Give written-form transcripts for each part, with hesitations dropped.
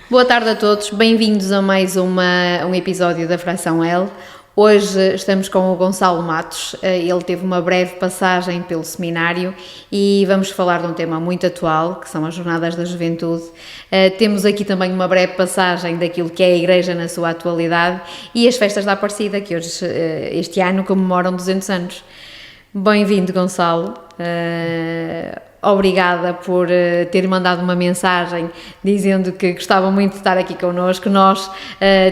Boa tarde a todos, bem-vindos a mais um episódio da Fração L. Hoje estamos com o Gonçalo Matos, ele teve uma breve passagem pelo seminário e vamos falar de um tema muito atual, que são as Jornadas da Juventude. Temos aqui também uma breve passagem daquilo que é a Igreja na sua atualidade e as festas da Aparecida, que hoje, este ano, comemoram 200 anos. Bem-vindo, Gonçalo. Obrigada por ter mandado uma mensagem dizendo que gostava muito de estar aqui connosco. Nós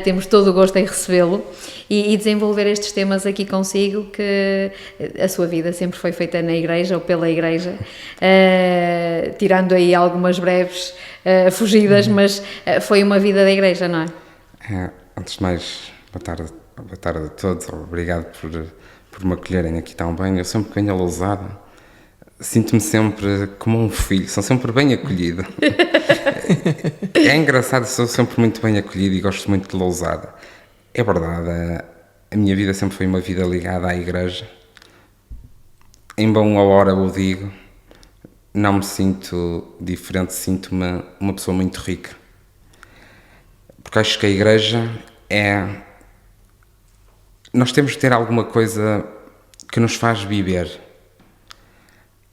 temos todo o gosto em recebê-lo e desenvolver estes temas aqui consigo, que a sua vida sempre foi feita na Igreja ou pela Igreja, tirando aí algumas breves fugidas, mas foi uma vida da Igreja, não é? Antes de mais, boa tarde a todos. Obrigado por me acolherem aqui tão bem. Eu sempre que venho a Lousada sinto-me sempre como um filho, sou sempre bem acolhido. É engraçado, sou sempre muito bem acolhido e gosto muito de Lousada. É verdade, a minha vida sempre foi uma vida ligada à Igreja. Em boa hora o digo, não me sinto diferente, sinto-me uma pessoa muito rica. Porque acho que a Igreja é... Nós temos de ter alguma coisa que nos faz viver.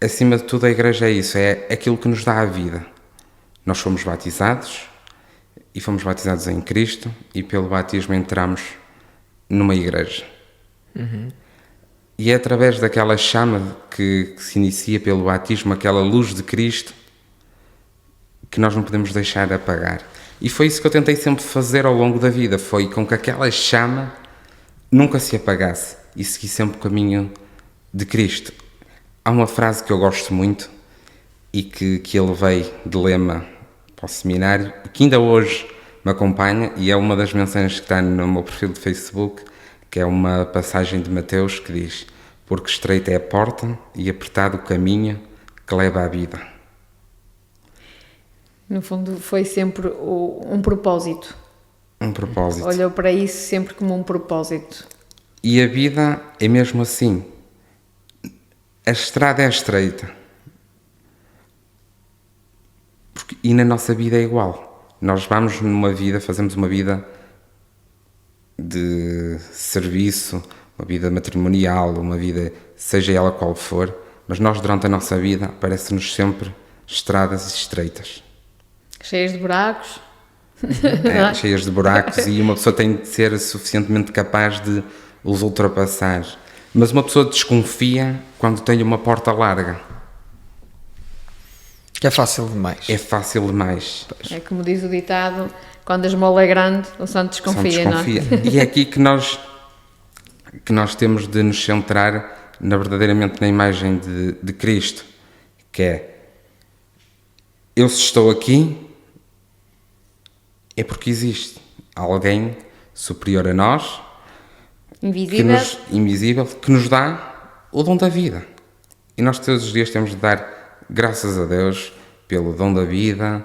Acima de tudo, a Igreja é isso, é aquilo que nos dá a vida. Nós fomos batizados e fomos batizados em Cristo e pelo batismo entramos numa Igreja. E é através daquela chama que se inicia pelo batismo, aquela luz de Cristo, que nós não podemos deixar apagar. E foi isso que eu tentei sempre fazer ao longo da vida, foi com que aquela chama nunca se apagasse e segui sempre o caminho de Cristo. Há uma frase que eu gosto muito e que eu levei de lema para o seminário e que ainda hoje me acompanha, e é uma das mensagens que está no meu perfil de Facebook, que é uma passagem de Mateus que diz: porque estreita é a porta e apertado o caminho que leva à vida. No fundo foi sempre um propósito. Um propósito. Olhou para isso sempre como um propósito. E a vida é mesmo assim. A estrada é estreita. E na nossa vida é igual. Nós vamos numa vida, fazemos uma vida de serviço, uma vida matrimonial, uma vida, seja ela qual for, mas nós durante a nossa vida aparecem-nos sempre estradas estreitas. Cheias de buracos. Cheias de buracos, e uma pessoa tem de ser suficientemente capaz de os ultrapassar. Mas uma pessoa desconfia quando tem uma porta larga. Que é fácil demais. É fácil demais. É como diz o ditado, quando a esmola é grande, o santo desconfia, não é? E é aqui que nós temos de nos centrar verdadeiramente na imagem de Cristo, que é: eu, se estou aqui, é porque existe alguém superior a nós, invisível, que nos dá o dom da vida. E nós todos os dias temos de dar graças a Deus pelo dom da vida,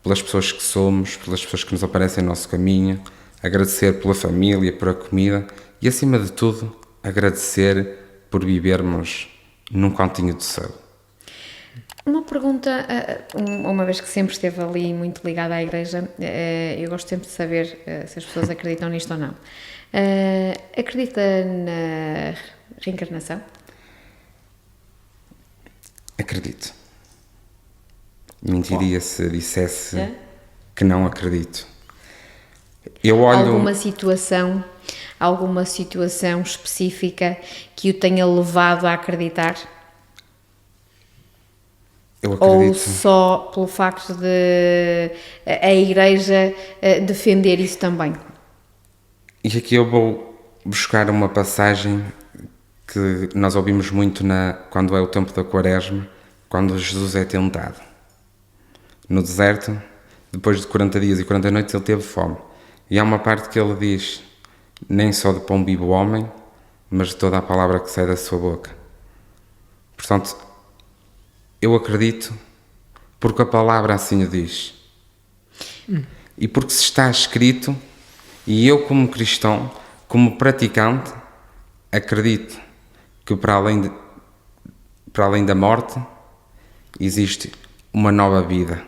pelas pessoas que somos, pelas pessoas que nos aparecem no nosso caminho, agradecer pela família, por a comida e, acima de tudo, agradecer por vivermos num cantinho do céu. Uma pergunta, uma vez que sempre esteve ali muito ligada à Igreja, eu gosto sempre de saber se as pessoas acreditam nisto ou não. Acredita na reencarnação? Acredito. Mentiria se dissesse que não acredito. Eu olho... Alguma situação específica que o tenha levado a acreditar? Eu acredito. Ou só pelo facto de a Igreja defender isso também? E aqui eu vou buscar uma passagem que nós ouvimos muito quando é o tempo da Quaresma, quando Jesus é tentado. No deserto, depois de 40 dias e 40 noites, ele teve fome. E há uma parte que ele diz: nem só de pão vive o homem, mas de toda a palavra que sai da sua boca. Portanto, eu acredito porque a palavra assim o diz. E porque se está escrito, e eu, como cristão, como praticante, acredito que para além da morte existe uma nova vida,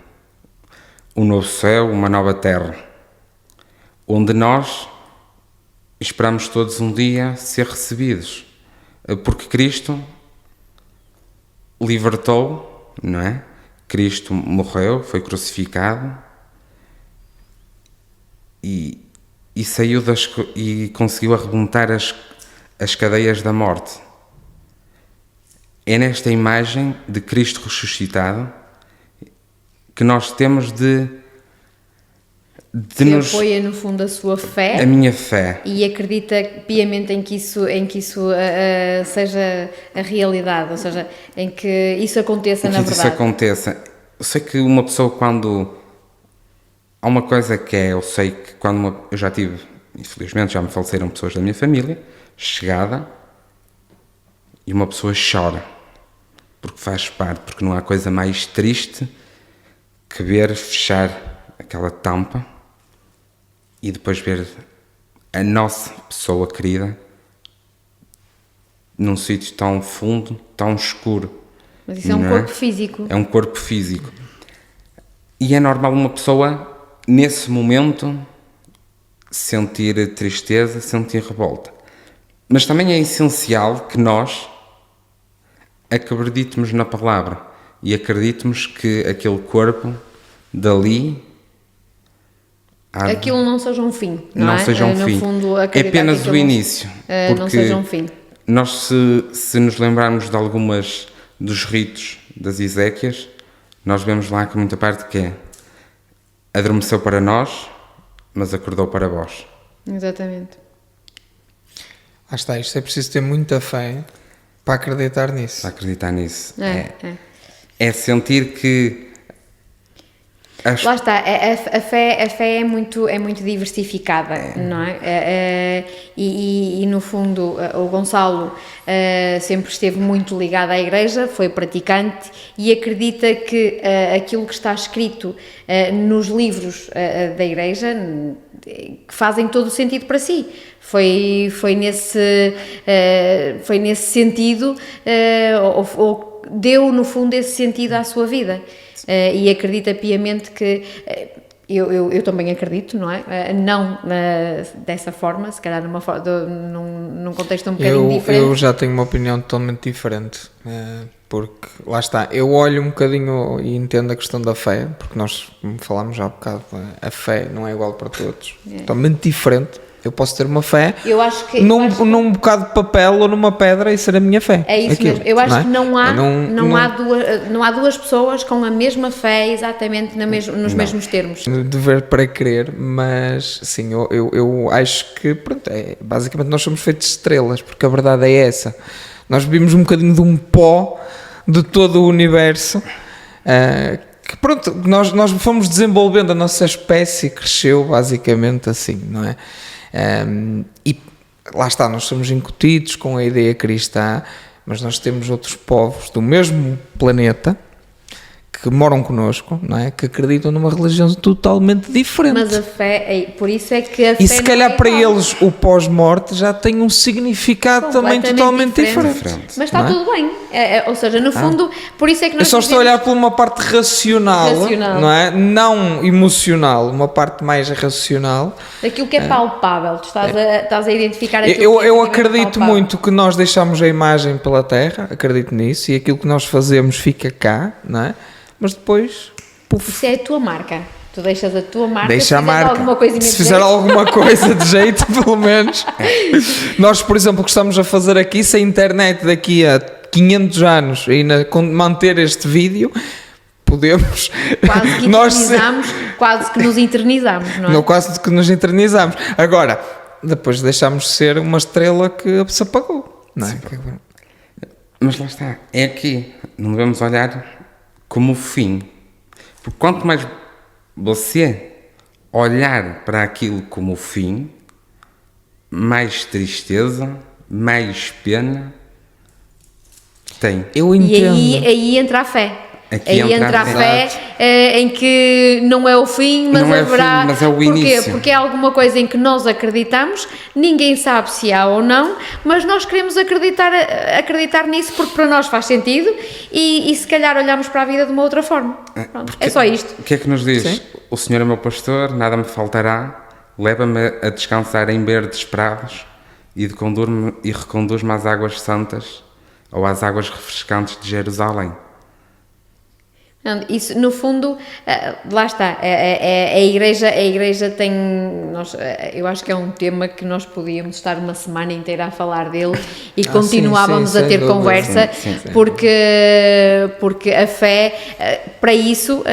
um novo céu, uma nova terra, onde nós esperamos todos um dia ser recebidos, porque Cristo libertou, não é? Cristo morreu, foi crucificado e saiu e conseguiu arrebentar as cadeias da morte. É nesta imagem de Cristo ressuscitado que nós temos de que nos... apoia no fundo a sua fé. A minha fé. E acredita piamente em que isso seja a realidade, ou seja, em que isso aconteça na verdade. Isso aconteça. Eu sei que uma pessoa, quando há uma coisa que eu sei que eu já tive, infelizmente já me faleceram pessoas da minha família, chegada, e uma pessoa chora, porque faz parte, porque não há coisa mais triste que ver fechar aquela tampa e depois ver a nossa pessoa querida num sítio tão fundo, tão escuro. Mas isso é um corpo físico. É um corpo físico. E é normal uma pessoa, nesse momento, sentir tristeza, sentir revolta. Mas também é essencial que nós acreditemos na palavra e acreditemos que aquele corpo dali... Aquilo não seja um fim, não é? Seja um fim. No fundo, é apenas o início. Não seja um fim. Nós, se nos lembrarmos de algumas dos ritos das Ezequias, nós vemos lá que muita parte que é: adormeceu para nós, mas acordou para vós. Exatamente. Está, isto é preciso ter muita fé para acreditar nisso. Para acreditar nisso. É sentir que... Lá está, a fé é muito diversificada, não é? E no fundo o Gonçalo sempre esteve muito ligado à igreja, foi praticante e acredita que aquilo que está escrito nos livros da igreja que fazem todo o sentido para si. Foi nesse sentido, ou deu no fundo esse sentido à sua vida. E acredita piamente que eu também acredito, não é? Não dessa forma, se calhar num contexto um bocadinho diferente. Eu já tenho uma opinião totalmente diferente, porque lá está, eu olho um bocadinho e entendo a questão da fé, porque nós falámos já há bocado, a fé não é igual para todos, totalmente diferente. Eu posso ter uma fé num bocado de papel ou numa pedra e ser a minha fé. É isso mesmo. Eu acho que não há duas pessoas com a mesma fé exatamente nos mesmos termos. De ver para crer, mas sim, eu acho que pronto, basicamente nós somos feitos de estrelas, porque a verdade é essa. Nós vivemos um bocadinho de um pó de todo o universo. Que pronto, nós fomos desenvolvendo, a nossa espécie cresceu basicamente assim, não é? E lá está, nós somos incutidos com a ideia cristã, mas nós temos outros povos do mesmo planeta que moram connosco, não é? Que acreditam numa religião totalmente diferente. Mas a fé, por isso é que a fé. E se calhar para eles o pós-morte já tem um significado também totalmente diferente. Mas está tudo bem. Ou seja, no fundo, por isso é que nós. Eu só estou a olhar por uma parte racional, não é? Não emocional, uma parte mais racional. Aquilo que é palpável, tu estás a identificar aquilo eu acredito muito que nós deixamos a imagem pela terra, acredito nisso, e aquilo que nós fazemos fica cá, não é? Mas depois... Isso é a tua marca. Tu deixas a tua marca. Deixa a marca. Se fizer alguma coisa de jeito, pelo menos. Nós, por exemplo, o que estamos a fazer aqui, se a internet daqui a 500 anos ainda manter este vídeo, podemos... Quase que nos eternizamos, não é? Não, quase que nos eternizamos. Agora, depois deixamos de ser uma estrela que se apagou, não é? Mas lá está. É aqui. Não devemos olhar como o fim. Porque quanto mais você olhar para aquilo como o fim, mais tristeza, mais pena tem. Eu entendo. E aí entra a fé. Aqui Aí entra a fé exato. em que não é o fim, mas Não é o haverá. fim, mas é o Porquê? início. Porque é alguma coisa em que nós acreditamos, ninguém sabe se há ou não, mas nós queremos acreditar nisso porque para nós faz sentido e se calhar olhamos para a vida de uma outra forma. Pronto, é só isto. O que é que nos diz? Sim. O Senhor é meu pastor, nada me faltará, leva-me a descansar em verdes prados e reconduz-me às águas santas ou às águas refrescantes de Jerusalém. Isso, no fundo, lá está, a igreja tem, eu acho que é um tema que nós podíamos estar uma semana inteira a falar dele e continuávamos sim, a ter sem dúvida. conversa, Sim. porque a fé, para isso,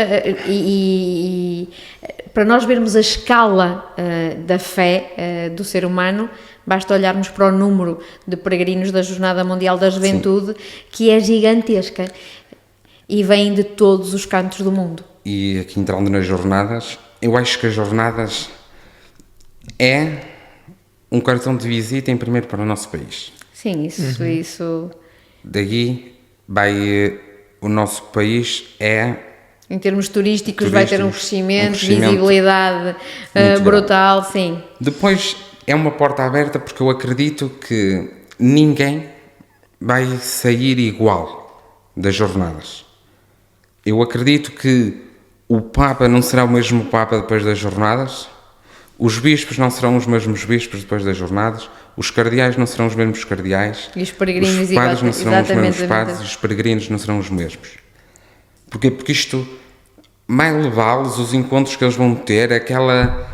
e para nós vermos a escala da fé do ser humano, basta olharmos para o número de peregrinos da Jornada Mundial da Juventude, que é gigantesca. E vêm de todos os cantos do mundo. E aqui entrando nas jornadas, eu acho que as jornadas é um cartão de visita em primeiro para o nosso país. Sim, isso Daí vai o nosso país em termos turísticos vai ter um crescimento, crescimento visibilidade muito brutal, sim. Depois é uma porta aberta porque eu acredito que ninguém vai sair igual das jornadas. Eu acredito que o Papa não será o mesmo Papa depois das jornadas, os bispos não serão os mesmos bispos depois das jornadas, os cardeais não serão os mesmos cardeais, E os peregrinos os padres não serão os mesmos exatamente. padres e os peregrinos não serão os mesmos. Porquê? Porque isto vai levá-los, os encontros que eles vão ter, aquela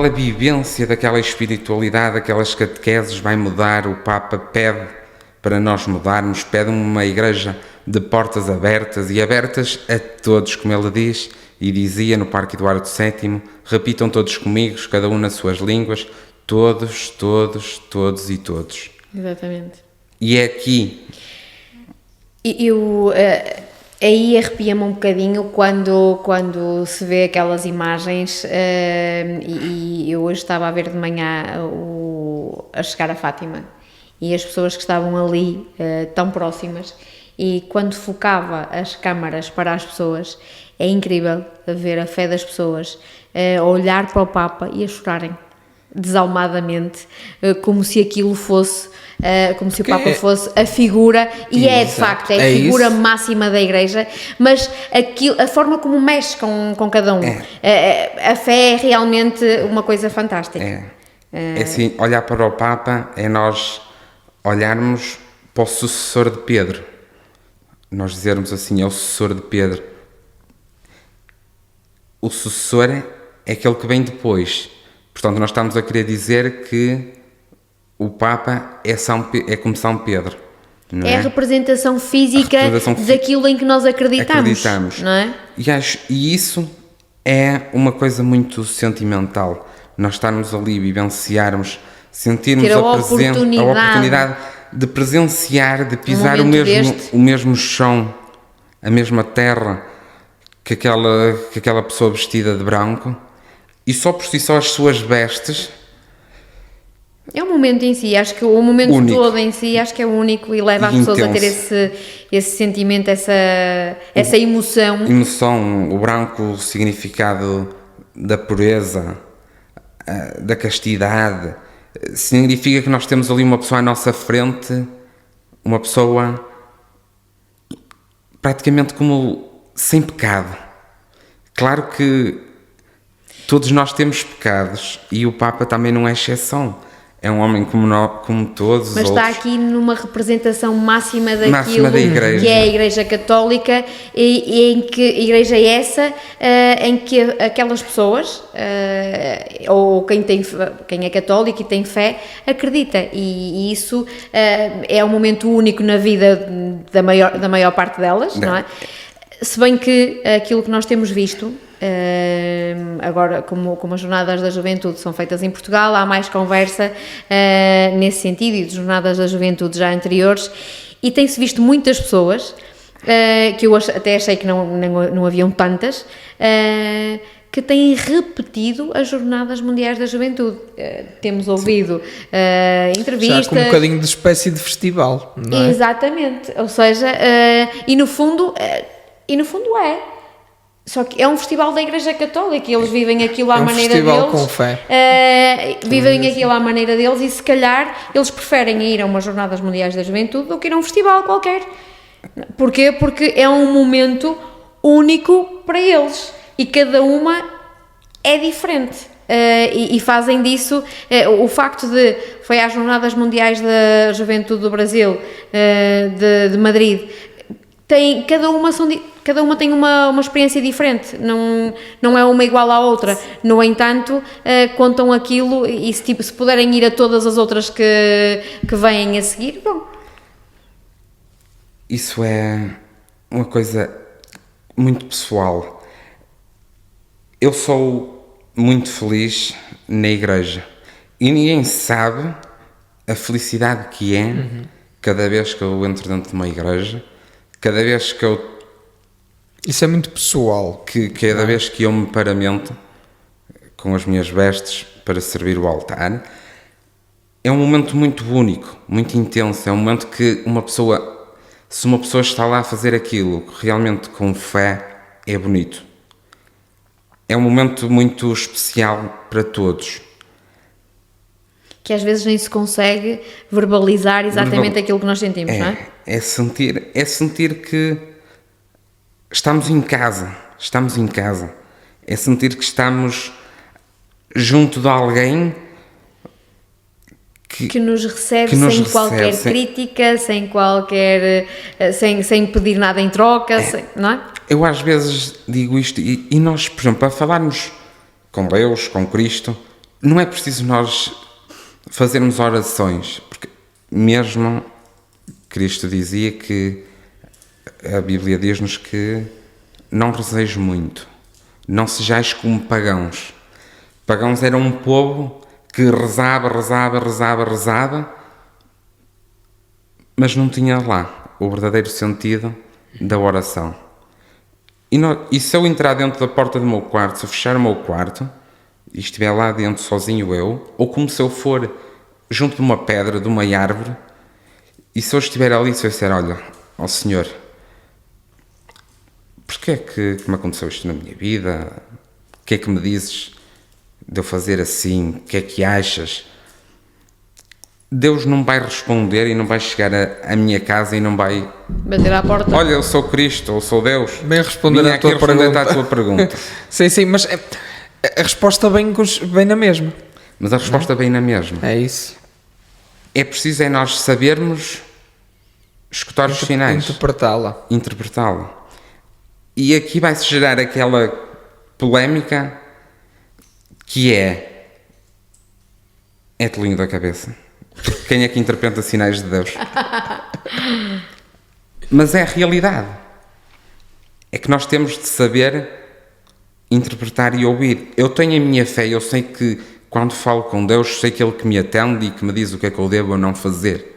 vivência daquela espiritualidade, aquelas catequeses vai mudar. O Papa pede para nós mudarmos, pede uma igreja de portas abertas e abertas a todos, como ele diz e dizia no Parque Eduardo VII, repitam todos comigo, cada um nas suas línguas, todos, todos, todos e todos. Exatamente. E é aqui. Aí arrepia-me um bocadinho quando se vê aquelas imagens e eu hoje estava a ver de manhã a chegar a Fátima e as pessoas que estavam ali tão próximas e quando focava as câmaras para as pessoas é incrível ver a fé das pessoas a olhar para o Papa e a chorarem desalmadamente como se aquilo fosse como se o Papa fosse a figura, e é de facto, é a figura máxima da Igreja, mas a forma como mexe com cada um, a fé é realmente uma coisa fantástica. É assim, olhar para o Papa é nós olharmos para o sucessor de Pedro, nós dizermos assim, é o sucessor de Pedro. O sucessor é aquele que vem depois, portanto nós estamos a querer dizer que o Papa é como São Pedro. Não é a representação física daquilo em que nós acreditamos. Não é? E isso é uma coisa muito sentimental. Nós estarmos ali, vivenciarmos, sentirmos a oportunidade de presenciar, de pisar o mesmo chão, a mesma terra que aquela pessoa vestida de branco, e só por si só as suas vestes. É um momento em si, acho que o momento único. Todo em si acho que é único e leva as pessoas a ter esse sentimento, essa emoção. Emoção, o branco, o significado da pureza, da castidade, significa que nós temos ali uma pessoa à nossa frente, uma pessoa praticamente como sem pecado. Claro que todos nós temos pecados e o Papa também não é exceção. É um homem como todos os outros. Mas está aqui numa representação máxima daquilo da Igreja. Que é a Igreja Católica e em que a Igreja é essa, em que aquelas pessoas, ou quem é católico e tem fé, acredita. E isso é um momento único na vida da maior parte delas, não é? Se bem que aquilo que nós temos visto, agora como as Jornadas da Juventude são feitas em Portugal, há mais conversa nesse sentido, e de Jornadas da Juventude já anteriores, e tem-se visto muitas pessoas, que eu até achei que não haviam tantas, que têm repetido as Jornadas Mundiais da Juventude. Temos ouvido entrevistas... Já com um bocadinho de espécie de festival, não é? Exatamente, ou seja, e no fundo é. Só que é um festival da Igreja Católica e eles vivem aquilo à maneira deles. É um festival com fé. Vivem aquilo à maneira deles e se calhar eles preferem ir a umas Jornadas Mundiais da Juventude do que ir a um festival qualquer. Porquê? Porque é um momento único para eles e cada uma é diferente. E fazem disso, o facto de foi às Jornadas Mundiais da Juventude do Brasil, de Madrid, cada uma tem uma experiência diferente, não é uma igual à outra. No entanto, contam aquilo e se puderem ir a todas as outras que vêm a seguir, bom. Isso é uma coisa muito pessoal. Eu sou muito feliz na igreja e ninguém sabe a felicidade que é cada vez que eu entro dentro de uma igreja, cada vez que eu... Isso é muito pessoal. Cada vez que eu me paramento com as minhas vestes para servir o altar, é um momento muito único, muito intenso, é um momento que se uma pessoa está lá a fazer aquilo realmente com fé, é bonito. É um momento muito especial para todos. Que às vezes nem se consegue verbalizar exatamente aquilo que nós sentimos, não é? É sentir que estamos em casa. É sentir que estamos junto de alguém que nos recebe sem qualquer crítica, sem pedir nada em troca, não é? Eu às vezes digo isto e nós, por exemplo, para falarmos com Deus, com Cristo, não é preciso nós fazermos orações, porque mesmo Cristo dizia que a Bíblia diz-nos que não rezeis muito, não sejais como pagãos. Pagãos eram um povo que rezava, mas não tinha lá o verdadeiro sentido da oração. E se eu entrar dentro da porta do meu quarto, se eu fechar o meu quarto e estiver lá dentro sozinho eu, ou como se eu for junto de uma pedra, de uma árvore, e se eu estiver ali, se eu disser, olha, ó Senhor, porquê é que me aconteceu isto na minha vida? O que é que me dizes de eu fazer assim? O que é que achas? Deus não vai responder e não vai chegar à minha casa e não vai bater à porta. Olha, eu sou Cristo, ou sou Deus. Vem responder à tua pergunta. Sim, mas a resposta vem na mesma. Mas a resposta vem na mesma. É isso. É preciso nós sabermos escutar os sinais. Interpretá-la. E aqui vai-se gerar aquela polémica que é-te lindo da cabeça. Quem é que interpreta sinais de Deus? Mas é a realidade. É que nós temos de saber interpretar e ouvir. Eu tenho a minha fé, eu sei que quando falo com Deus, sei que Ele que me atende e que me diz o que é que eu devo ou não fazer.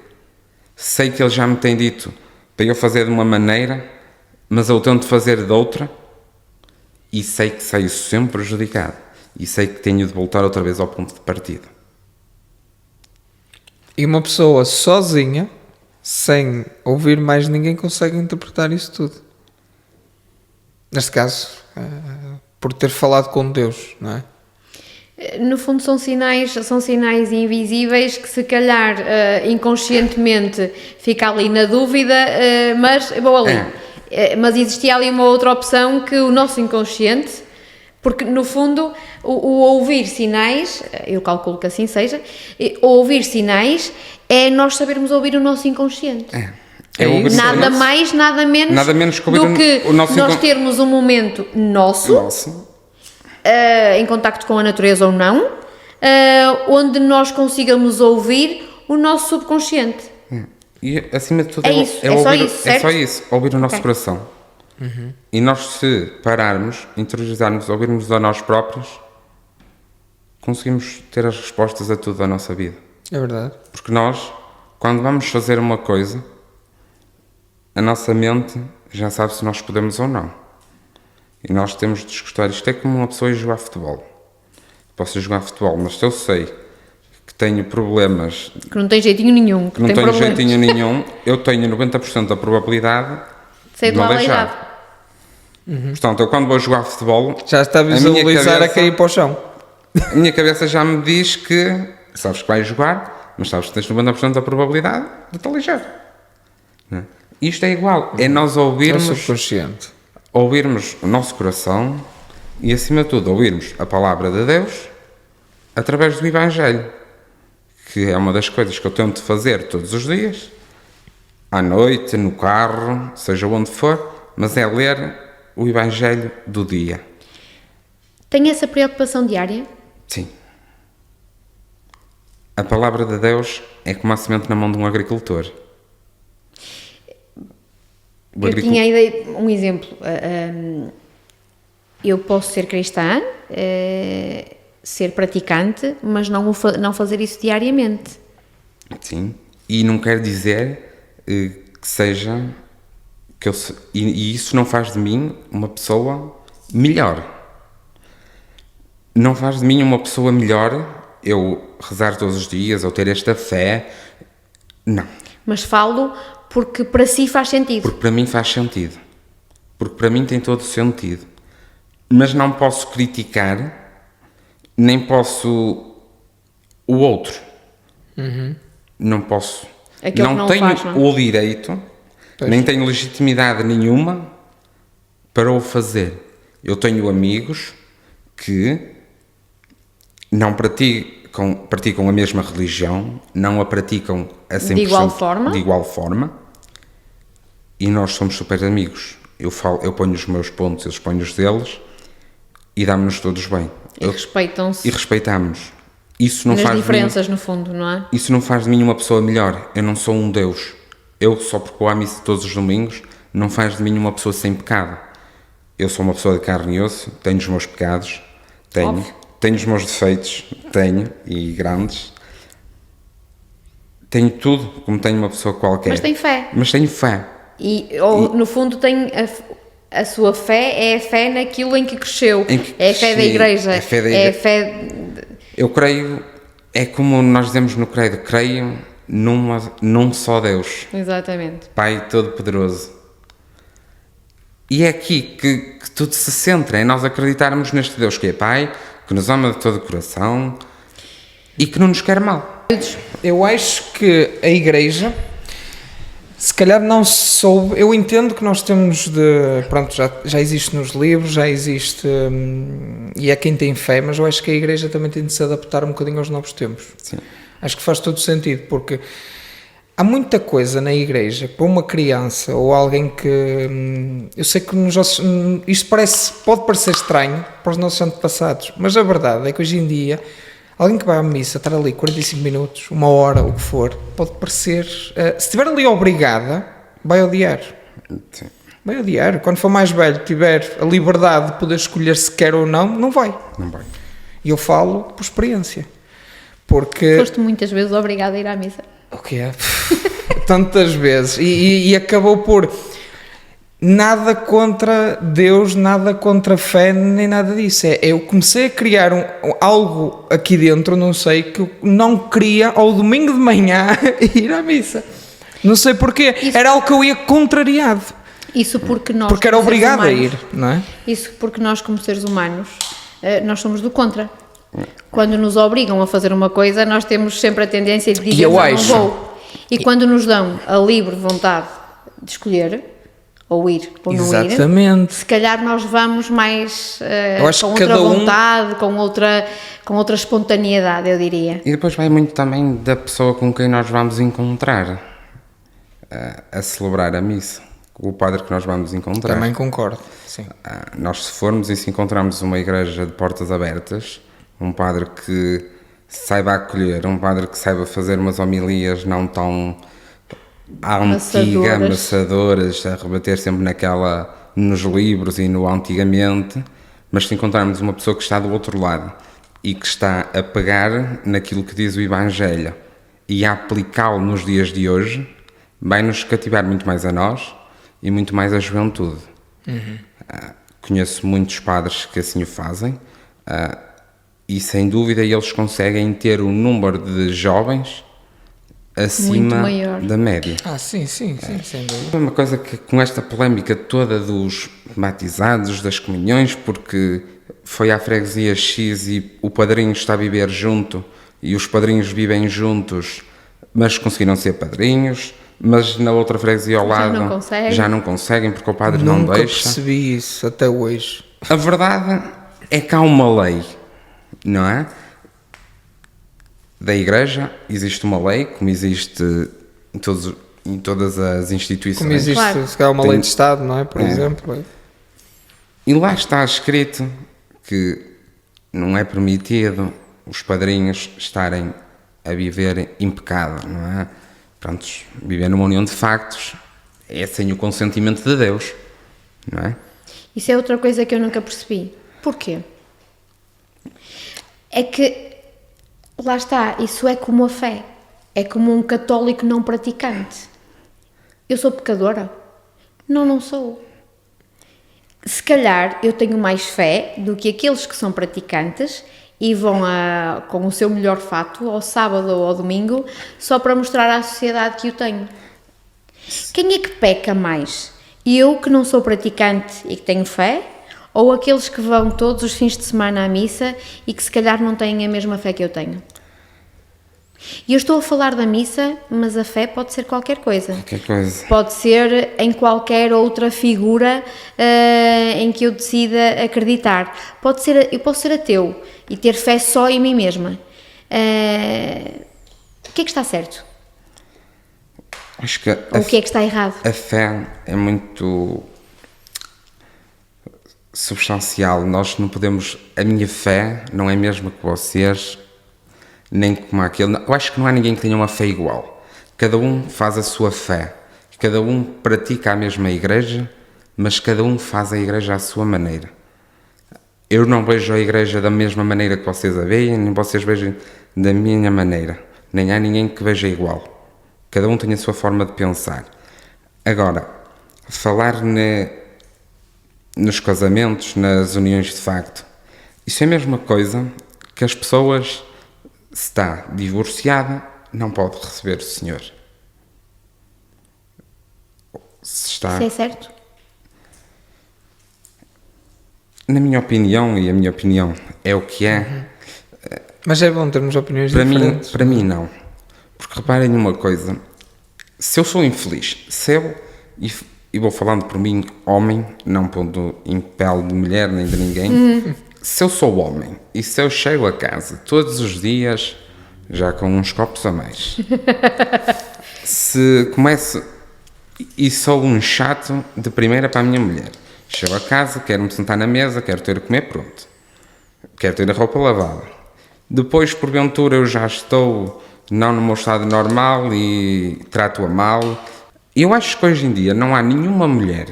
Sei que Ele já me tem dito para eu fazer de uma maneira, mas eu tento fazer de outra, e sei que saio sempre prejudicado. E sei que tenho de voltar outra vez ao ponto de partida. E uma pessoa sozinha, sem ouvir mais ninguém, consegue interpretar isso tudo. Neste caso, por ter falado com Deus, não é? No fundo são sinais invisíveis que se calhar inconscientemente fica ali na dúvida, mas vou ali. Mas existia ali uma outra opção que o nosso inconsciente, porque no fundo o ouvir sinais, eu calculo que assim seja, ouvir sinais é nós sabermos ouvir o nosso inconsciente. Nada mais, nada menos do que nós termos um momento nosso. Em contacto com a natureza ou não, onde nós consigamos ouvir o nosso subconsciente. E acima de tudo é só isso, ouvir o nosso coração. E nós, se pararmos, interiorizarmos, ouvirmos a nós próprios, conseguimos ter as respostas a tudo da nossa vida. É verdade. Porque nós, quando vamos fazer uma coisa, a nossa mente já sabe se nós podemos ou não. E nós temos de escutar. Isto é como uma pessoa ir jogar futebol. Posso jogar futebol, mas se eu sei que tenho problemas, Que não tem jeitinho nenhum. que não tem tenho problemas. jeitinho nenhum, eu tenho 90% da probabilidade Sei de de me lá aleijar. Portanto, eu quando vou jogar futebol, Já está a visualizar a cabeça- cair para o chão. a minha cabeça já me diz que sabes que vais jogar, mas sabes que tens 90% da probabilidade de te aleijar. Não é? Isto é igual, é nós É o ouvirmos subconsciente. o nosso coração e, acima de tudo, ouvirmos a palavra de Deus através do Evangelho, que é uma das coisas que eu tento fazer todos os dias, à noite, no carro, seja onde for, mas é ler o Evangelho do dia. Tem essa preocupação diária? Sim. A palavra de Deus é como a semente na mão de um agricultor. Eu tinha a ideia, um exemplo, eu posso ser cristã, ser praticante, mas não fazer isso diariamente. Sim. E não quer dizer que seja que e isso não faz de mim uma pessoa melhor. Não faz de mim uma pessoa melhor eu rezar todos os dias ou ter esta fé. Não. Mas falo porque para si faz sentido. Porque para mim faz sentido. Porque para mim tem todo o sentido. Mas não posso criticar, nem posso o outro. Não posso. Aquele que Não não tenho faz, não? o direito, nem tenho legitimidade nenhuma para o fazer. Eu tenho amigos que não praticam a mesma religião, não a praticam a 100% De igual forma? de igual forma, e nós somos super amigos. Eu ponho os meus pontos, eles ponham os deles, e damos-nos todos bem. E respeitam-se E respeitamos. Isso não nas faz de mim, diferenças, no fundo, não é? isso não faz de mim uma pessoa melhor. Eu não sou um Deus. Eu, só porque vou à missa todos os domingos, não faz de mim uma pessoa sem pecado. Eu sou uma pessoa de carne e osso, tenho os meus pecados, Óbvio. tenho os meus defeitos, e grandes. Tenho tudo como tem uma pessoa qualquer. Mas tem fé. Mas tenho fé. No fundo, tem a sua fé é a fé naquilo em que cresceu. É a fé da Sim, igreja. é a fé da É a igreja. fé... Eu creio, é como nós dizemos no credo, creio num só Deus, Exatamente. Pai Todo-Poderoso. E é aqui que tudo se centra, é nós acreditarmos neste Deus que é Pai, que nos ama de todo o coração e que não nos quer mal. Eu acho que a Igreja, se calhar não soube, eu entendo que nós temos de, pronto, já existe nos livros, já existe, e é quem tem fé, mas eu acho que a Igreja também tem de se adaptar um bocadinho aos novos tempos. Sim. Acho que faz todo sentido, porque há muita coisa na Igreja, para uma criança ou alguém que, eu sei que isto pode parecer estranho para os nossos antepassados, mas a verdade é que hoje em dia, alguém que vai à missa, estar ali 45 minutos, uma hora, o que for, pode parecer, se estiver ali obrigada, vai odiar. Sim. Vai odiar. Quando for mais velho, tiver a liberdade de poder escolher se quer ou não, não vai. Não vai. E eu falo por experiência. Porque... Foste muitas vezes obrigada a ir à missa. O que é? Tantas vezes. E acabou por... Nada contra Deus, nada contra a fé, nem nada disso. Eu comecei a criar algo aqui dentro, não sei, que eu não queria ao domingo de manhã ir à missa. Não sei porquê. Era algo que eu ia contrariado. Isso porque nós... Porque era como seres obrigado a humanos, ir, não é? Isso porque nós, como seres humanos, nós somos do contra. Quando nos obrigam a fazer uma coisa, nós temos sempre a tendência de dizer eu não, acho. não vou. E quando nos dão a livre vontade de escolher, ou ir ou não ir, Exatamente. se calhar nós vamos mais Eu acho com que outra cada um- vontade, com outra espontaneidade, eu diria. E depois vai muito também da pessoa com quem nós vamos encontrar a celebrar a missa. O padre que nós vamos encontrar. Também concordo, sim. Nós, se formos e se encontrarmos uma igreja de portas abertas, um padre que saiba acolher, um padre que saiba fazer umas homilias não tão à antiga, amassadoras, a rebater sempre nos livros e no antigamente, mas se encontrarmos uma pessoa que está do outro lado e que está a pegar naquilo que diz o Evangelho e a aplicá-lo nos dias de hoje, vai nos cativar muito mais a nós e muito mais a juventude. conheço muitos padres que assim o fazem, e sem dúvida eles conseguem ter um número de jovens acima maior. da média. Sim, sem dúvida. É uma coisa que com esta polémica toda dos batizados, das comunhões, porque foi à freguesia X e o padrinho está a viver junto e os padrinhos vivem juntos, mas conseguiram ser padrinhos, mas na outra freguesia ao lado já não conseguem porque o padre não Nunca deixa. percebi isso até hoje. A verdade é que há uma lei, não é? Da Igreja existe uma lei, como existe em todas as instituições. Como existe, Claro. se calhar, uma lei de Estado, não é? Por exemplo. E lá está escrito que não é permitido os padrinhos estarem a viver em pecado, não é? Pronto, viver numa união de factos é sem o consentimento de Deus, não é? Isso é outra coisa que eu nunca percebi. Porquê? É que, lá está, isso é como a fé. É como um católico não praticante. Eu sou pecadora? Não, não sou. Se calhar eu tenho mais fé do que aqueles que são praticantes e vão com o seu melhor fato ao sábado ou ao domingo só para mostrar à sociedade que o tenho. Quem é que peca mais? Eu que não sou praticante e que tenho fé? Ou aqueles que vão todos os fins de semana à missa e que se calhar não têm a mesma fé que eu tenho? E eu estou a falar da missa, mas a fé pode ser qualquer coisa. Qualquer coisa. Pode ser em qualquer outra figura em que eu decida acreditar. Eu posso ser ateu e ter fé só em mim mesma. O que é que está certo? Acho que Ou o que é que está errado? a fé é muito substancial. Nós não podemos... A minha fé não é a mesma que vocês, nem como aquele. Eu acho que não há ninguém que tenha uma fé igual. Cada um faz a sua fé. Cada um pratica a mesma igreja, mas cada um faz a igreja à sua maneira. Eu não vejo a igreja da mesma maneira que vocês a veem, nem vocês vejam da minha maneira. Nem há ninguém que veja igual. Cada um tem a sua forma de pensar. Agora, falar nos casamentos, nas uniões de facto, isso é a mesma coisa que as pessoas, se está divorciada, não pode receber o Senhor. Se está... Isso é certo? Na minha opinião, e a minha opinião é o que é, Mas é bom termos opiniões diferentes. para mim não. Porque reparem numa coisa, se eu sou infeliz, e vou falando por mim, homem, não pondo em pele de mulher nem de ninguém, se eu sou homem e se eu chego a casa todos os dias, já com uns copos a mais, se começo e sou um chato de primeira para a minha mulher, chego a casa, quero-me sentar na mesa, quero ter a comer pronto, quero ter a roupa lavada, depois porventura eu já estou não no meu estado normal e trato-a mal. Eu acho que hoje em dia não há nenhuma mulher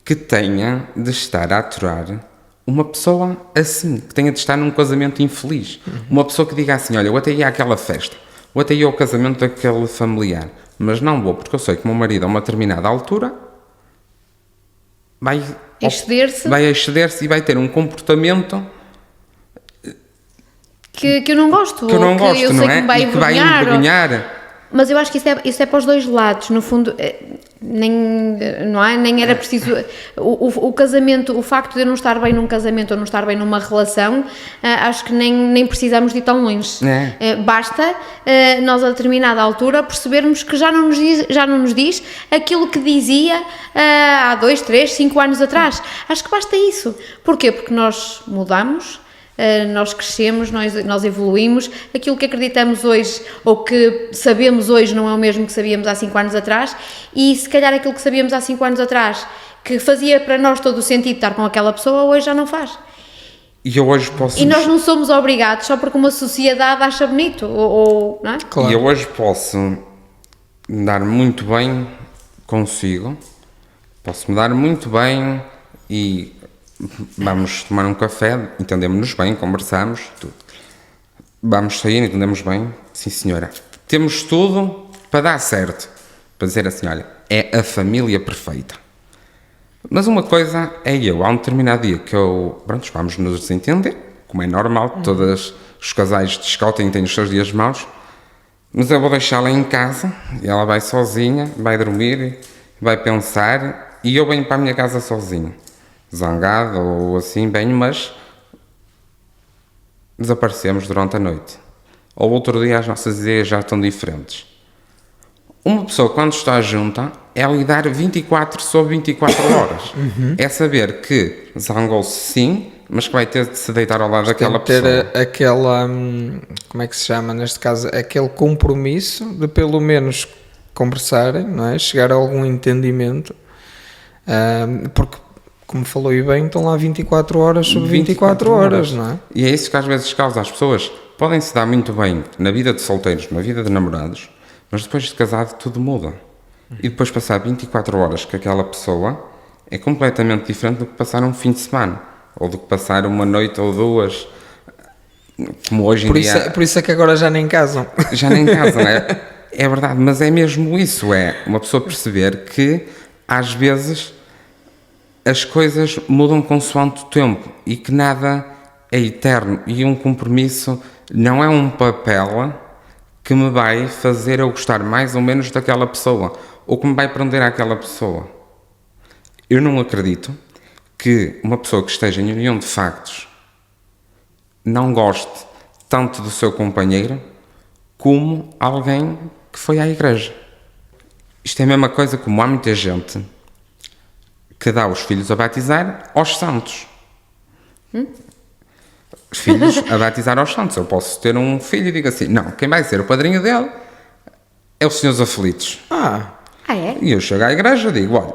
que tenha de estar a aturar uma pessoa assim, que tenha de estar num casamento infeliz. Uma pessoa que diga assim, olha, eu até ia àquela festa, ou até ia ao casamento daquele familiar, mas não vou, porque eu sei que o meu marido a uma determinada altura vai exceder-se e vai ter um comportamento que eu não gosto. que eu não gosto, eu não sei é? Que me vai E que vai envergonhar. Mas eu acho que isso é para os dois lados, no fundo, nem era preciso, o casamento, o facto de eu não estar bem num casamento ou não estar bem numa relação, acho que nem precisamos de ir tão longe. Basta nós a determinada altura percebermos que já não nos diz aquilo que dizia há 2, 3, 5 anos atrás. Acho que basta isso. Porquê? Porque nós mudamos, nós crescemos, nós evoluímos, aquilo que acreditamos hoje ou que sabemos hoje não é o mesmo que sabíamos há 5 anos atrás, e se calhar aquilo que sabíamos há 5 anos atrás, que fazia para nós todo o sentido estar com aquela pessoa, hoje já não faz. E nós não somos obrigados só porque uma sociedade acha bonito, não é? Claro. E eu hoje posso me dar muito bem consigo, posso me dar muito bem e vamos tomar um café, entendemos-nos bem, conversamos, tudo. Vamos sair, entendemos bem, sim senhora. Temos tudo para dar certo, para dizer assim, olha, é a família perfeita. Mas uma coisa é há um determinado dia que pronto, vamos nos desentender, como é normal, todos os casais discutem e têm os seus dias maus, mas eu vou deixá-la em casa, e ela vai sozinha, vai dormir, vai pensar, e eu venho para a minha casa sozinho, zangado ou assim, venho, mas desaparecemos durante a noite. Ou outro dia as nossas ideias já estão diferentes. Uma pessoa, quando está junta, é lidar 24 sobre 24 horas. É saber que zangou-se sim, mas que vai ter de se deitar ao lado daquela pessoa. Tem que ter aquela, como é que se chama neste caso, aquele compromisso de pelo menos conversarem, não é? Chegar a algum entendimento, porque, como falou e bem, estão lá 24 horas sobre 24 horas, não é? E é isso que às vezes causa. As pessoas podem se dar muito bem na vida de solteiros, na vida de namorados, mas depois de casado tudo muda. E depois passar 24 horas com aquela pessoa é completamente diferente do que passar um fim de semana, ou do que passar uma noite ou duas, como hoje em dia. Por isso é que agora já nem casam. Já nem casam, é verdade, mas é mesmo isso, é uma pessoa perceber que às vezes as coisas mudam consoante o tempo e que nada é eterno, e um compromisso não é um papel que me vai fazer eu gostar mais ou menos daquela pessoa, ou que me vai prender àquela pessoa. Eu não acredito que uma pessoa que esteja em união de factos não goste tanto do seu companheiro como alguém que foi à igreja. Isto é a mesma coisa como há muita gente que dá os filhos a batizar aos santos. Os filhos a batizar aos santos. Eu posso ter um filho e digo assim, não, quem vai ser o padrinho dele é o Senhor dos Aflitos. É? E eu chego à igreja e digo, olha,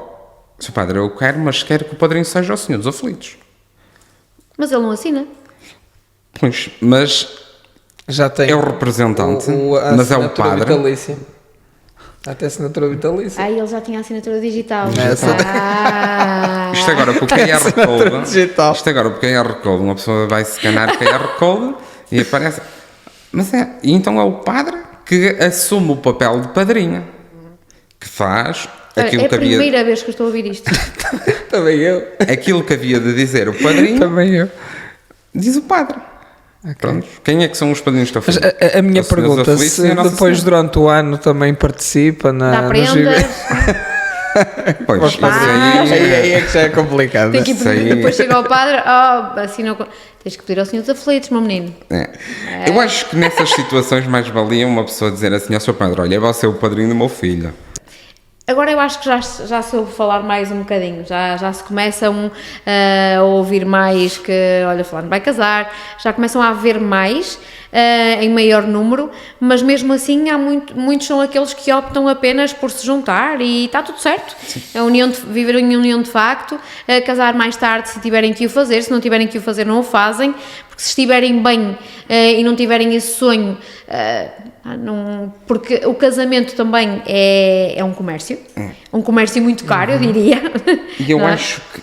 Sr. Padre, eu quero, mas quero que o padrinho seja o Senhor dos Aflitos. Mas ele não assina. Pois, mas Já tem é o representante, a mas é o assinatura padre. vitalícia. Até assinatura vitalícia. Ele já tinha a assinatura digital. Isto agora com o QR Code, digital. isto agora com o QR Code, uma pessoa vai scanar o QR Code e aparece. Mas e então é o padre que assume o papel de padrinho, que faz aquilo É a que havia. primeira vez que eu estou a ouvir isto. Também eu. Aquilo que havia de dizer o padrinho, Também eu. diz o padre. Pronto. Quem é que são os padrinhos da Mas família? a minha O Senhor pergunta, dos Aflitos se e a Nossa depois Senhora. durante o ano também participa Dá nos prendas. Pois, isso pais. aí é que já é complicado. Tem que ir, Isso aí- depois chega ao padre, assinou. Tens que pedir ao Senhor dos Aflitos, meu menino. Eu acho que nessas situações mais valia uma pessoa dizer assim ao seu padre, olha, você é o padrinho do meu filho. Agora eu acho que já soube falar mais um bocadinho, já se começam a ouvir mais que, olha, fulano vai casar, já começam a haver mais, em maior número, mas mesmo assim há muitos são aqueles que optam apenas por se juntar e está tudo certo. Viver em união de facto, casar mais tarde se tiverem que o fazer, se não tiverem que o fazer não o fazem, porque se estiverem bem e não tiverem esse sonho, porque o casamento também é um comércio muito caro, eu diria. E eu Não é? acho que,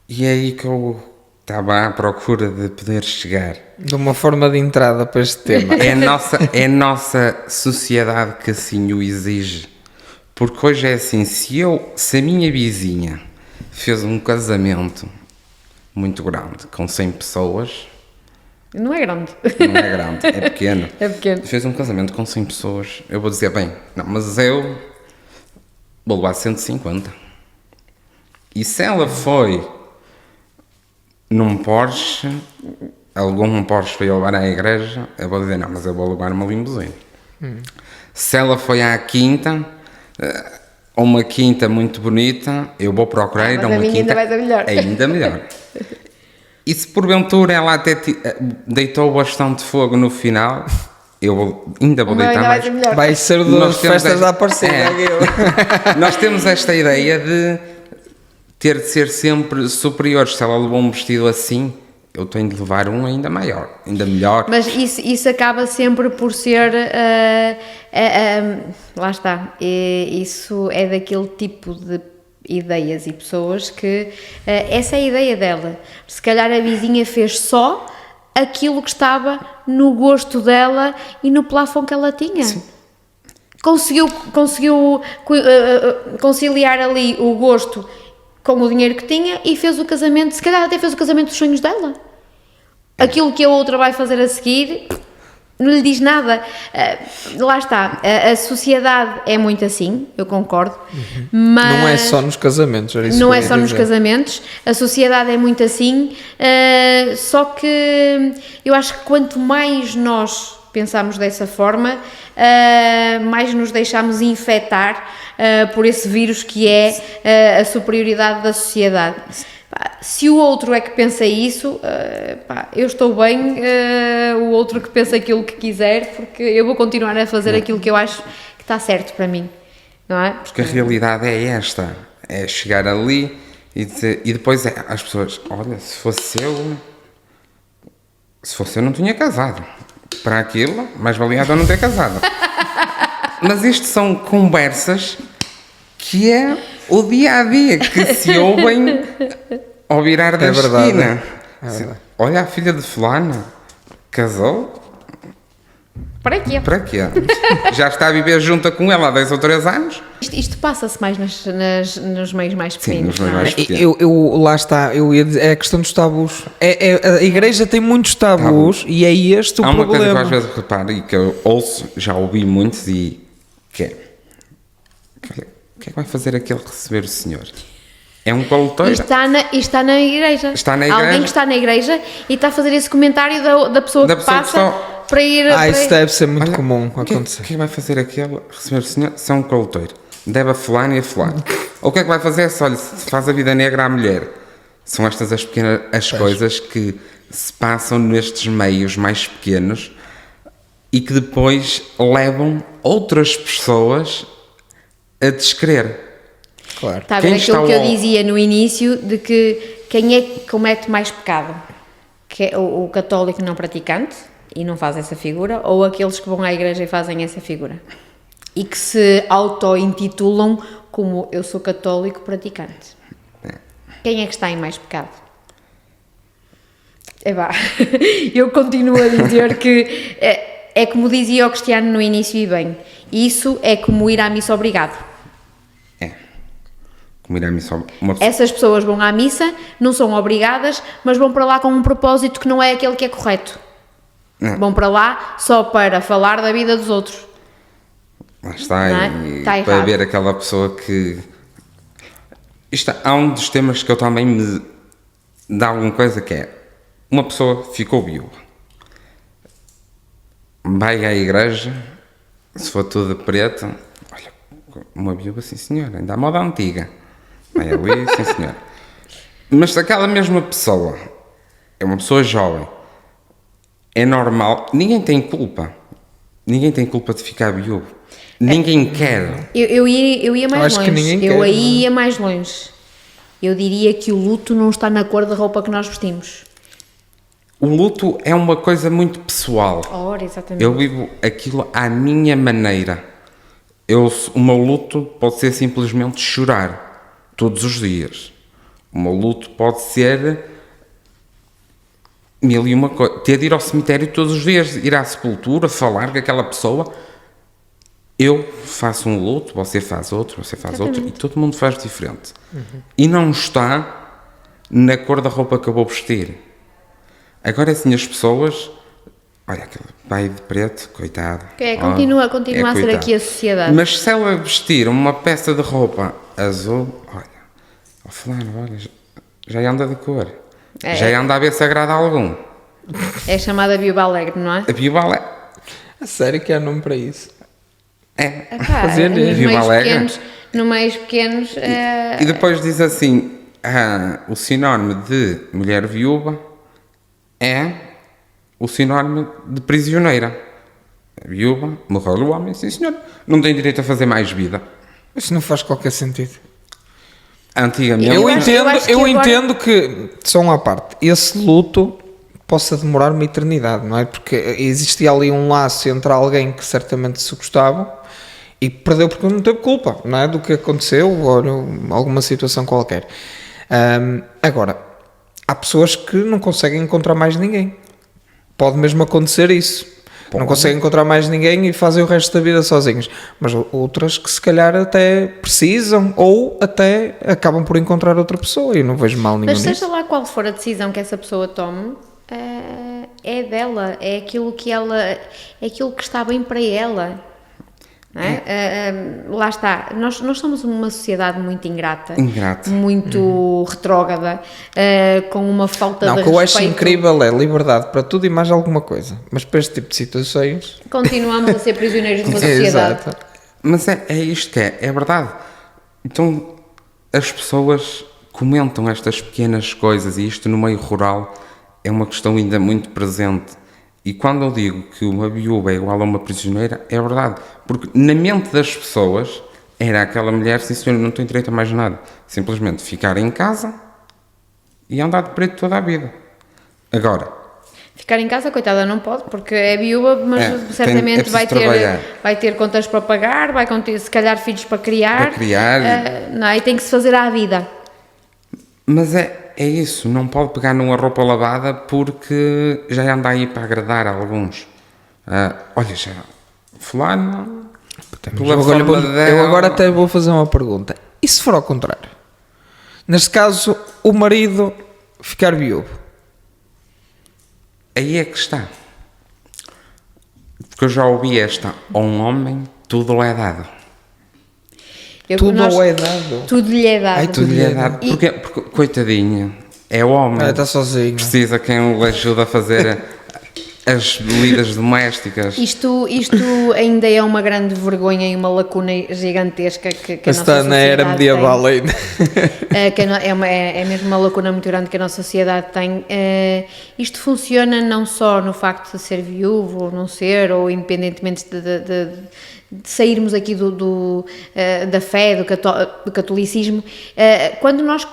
e é aí que eu estava à procura de poder chegar. De uma forma de entrada para este tema. É a nossa sociedade que assim o exige. Porque hoje é assim, se a minha vizinha fez um casamento muito grande, com 100 pessoas, Não é grande. não é grande, é pequeno. É pequeno. Fez um casamento com 100 pessoas, eu vou dizer, bem, não, mas eu vou levar 150. E se ela foi num Porsche, algum Porsche foi levar à igreja, eu vou dizer, não, mas eu vou levar uma limusine. Se ela foi à quinta, uma quinta muito bonita, eu vou procurar ir mas a uma a minha quinta ainda vai ser melhor. ainda melhor. E se porventura ela até deitou bastante fogo no final, eu ainda vou O meu deitar ainda vai mais. ser melhor. Vai ser Nós das temos festas esta- da Aparecida. É. aquilo. Nós temos esta ideia de ter de ser sempre superiores. Se ela levou um vestido assim, eu tenho de levar um ainda maior, ainda melhor. Mas isso acaba sempre por ser, lá está, isso é daquele tipo de ideias e pessoas que, essa é a ideia dela. Se calhar a vizinha fez só aquilo que estava no gosto dela e no plafond que ela tinha. Sim. Conseguiu conciliar ali o gosto com o dinheiro que tinha e fez o casamento, se calhar até fez o casamento dos sonhos dela. Aquilo que a outra vai fazer a seguir não lhe diz nada. Lá está, a sociedade é muito assim, eu concordo, mas... Não é só nos casamentos, era isso Não que eu é ia só nos dizer. casamentos, a sociedade é muito assim, só que eu acho que quanto mais nós pensamos dessa forma, mais nos deixamos infectar por esse vírus que é a superioridade da sociedade. Se o outro é que pensa isso, eu estou bem, o outro que pensa aquilo que quiser, porque eu vou continuar a fazer aquilo que eu acho que está certo para mim, não é? Porque a realidade é esta, é chegar ali e dizer, e depois as pessoas, olha, se fosse eu não tinha casado. Para aquilo, mais valia eu não ter casado. Mas isto são conversas que é o dia-a-dia, que se ouvem ao virar da verdade. esquina. É verdade. Olha, a filha de fulano casou, Para quê? para quê? Já está a viver junta com ela há 10 ou 3 anos? Isto passa-se mais nos meios mais Sim, pequenos, nos meios não é? mais pequenos. Lá está, eu ia dizer, é a questão dos tabus. A igreja tem muitos tabus e é este o Há uma coisa que eu problema. às vezes reparo e que eu ouço, já ouvi muitos e que é, olha, o que é que vai fazer aquele receber o Senhor? É um coleteiro? E está na igreja. Está na igreja. Alguém que está na igreja e está a fazer esse comentário da pessoa Da que pessoa que passa está- para ir... Isso deve ser muito Olha, comum o que, acontecer. o que vai fazer aquele receber o Senhor? Se é um coleteiro. Deve a fulano e a fulano. Ou o que é que vai fazer? Se, olha, se faz a vida negra à mulher. São estas as pequenas coisas que se passam nestes meios mais pequenos e que depois levam outras pessoas a descrer. Claro. Está a ver Quem aquilo está que eu ao- dizia no início de que quem é que comete mais pecado? Que é o católico não praticante e não faz essa figura, ou aqueles que vão à igreja e fazem essa figura? E que se auto-intitulam como eu sou católico praticante. Quem é que está em mais pecado? Eu continuo a dizer que é como dizia o Cristiano no início e bem, isso é como ir à missa obrigado. Como ir à missão. Uma pessoa, Essas pessoas vão à missa, não são obrigadas, mas vão para lá com um propósito que não é aquele que é correto. Não. Vão para lá só para falar da vida dos outros. lá está, Não é? e Está para errado. ver aquela pessoa que... há um dos temas que eu também me dá alguma coisa que é, uma pessoa ficou viúva, vai à igreja, se for tudo de preto, olha, uma viúva, sim senhora, ainda à moda antiga, vai ali, sim senhora. Mas se aquela mesma pessoa é uma pessoa jovem, é normal, ninguém tem culpa de ficar viúvo, ninguém quer. Eu ia mais acho que longe. ninguém Eu quer, aí não é? ia mais longe. Eu diria que o luto não está na cor da roupa que nós vestimos. O luto é uma coisa muito pessoal. Ora, exatamente. Eu vivo aquilo à minha maneira. O meu luto pode ser simplesmente chorar todos os dias. O meu luto pode ser mil e uma coisa. Ter de ir ao cemitério todos os dias, ir à sepultura, falar com aquela pessoa. Eu faço um luto, você faz outro e todo mundo faz diferente. E não está na cor da roupa que eu vou vestir. Agora assim as pessoas, olha, aquele pai de preto, coitado. Continua a ser coitado. aqui a sociedade. Mas se ela vestir uma peça de roupa azul, olha, fulano, olha, já anda de cor. Já anda a ver se agrada a algum. É chamada viúva alegre, não é? A viúva A sério que há nome para isso? é. Fazer nos viúva meios alegre. pequenos, no meios pequenos E depois diz assim, o sinónimo de mulher viúva é o sinónimo de prisioneira. A viúva, morreu o homem, sim senhor, não tem direito a fazer mais vida. Isso não faz qualquer sentido. Antigamente... Eu acho que agora- entendo que, só uma parte, esse luto possa demorar uma eternidade, não é? Porque existia ali um laço entre alguém que certamente se gostava e perdeu porque não teve culpa, não é? Do que aconteceu ou alguma situação qualquer. Agora, há pessoas que não conseguem encontrar mais ninguém. Pode mesmo acontecer isso. Não conseguem encontrar mais ninguém e fazem o resto da vida sozinhos. Mas outras que se calhar até precisam ou até acabam por encontrar outra pessoa e não vejo mal nenhum Mas seja nisso. lá qual for a decisão que essa pessoa tome, é dela, é aquilo que está bem para ela. Não é? Lá está, nós somos uma sociedade muito ingrata. Muito retrógrada, com uma falta de respeito. Não, o que eu acho incrível é liberdade para tudo e mais alguma coisa, mas para este tipo de situações continuamos a ser prisioneiros de uma sociedade. Exato. Mas é isto que é verdade. Então as pessoas comentam estas pequenas coisas e isto no meio rural é uma questão ainda muito presente. E quando eu digo que uma viúva é igual a uma prisioneira, é verdade. Porque na mente das pessoas era aquela mulher, sim senhor, não tem direito a mais nada. Simplesmente ficar em casa e andar de preto toda a vida. Agora... Ficar em casa, coitada, não pode, porque é viúva, mas certamente preciso vai ter contas para pagar, vai ter, se calhar, filhos para criar. Não, e tem que se fazer à vida. Mas é isso, não pode pegar numa roupa lavada porque já anda aí para agradar a alguns. Olha, já, fulano... Eu agora até vou fazer uma pergunta. E se for ao contrário? Neste caso, o marido ficar viúvo? Aí é que está. Porque eu já ouvi esta, a um homem tudo lhe é dado. Tudo é dado? Tudo lhe é dado. Ai, Tudo lhe é dado. Porque, coitadinho, é homem. Está sozinho. Precisa quem o ajude a fazer as lidas domésticas. Isto ainda é uma grande vergonha e uma lacuna gigantesca que a nossa Está sociedade na era medieval tem. ainda. É mesmo uma lacuna muito grande que a nossa sociedade tem. Isto funciona não só no facto de ser viúvo ou não ser, ou independentemente de sairmos aqui da fé, do catolicismo. Quando nós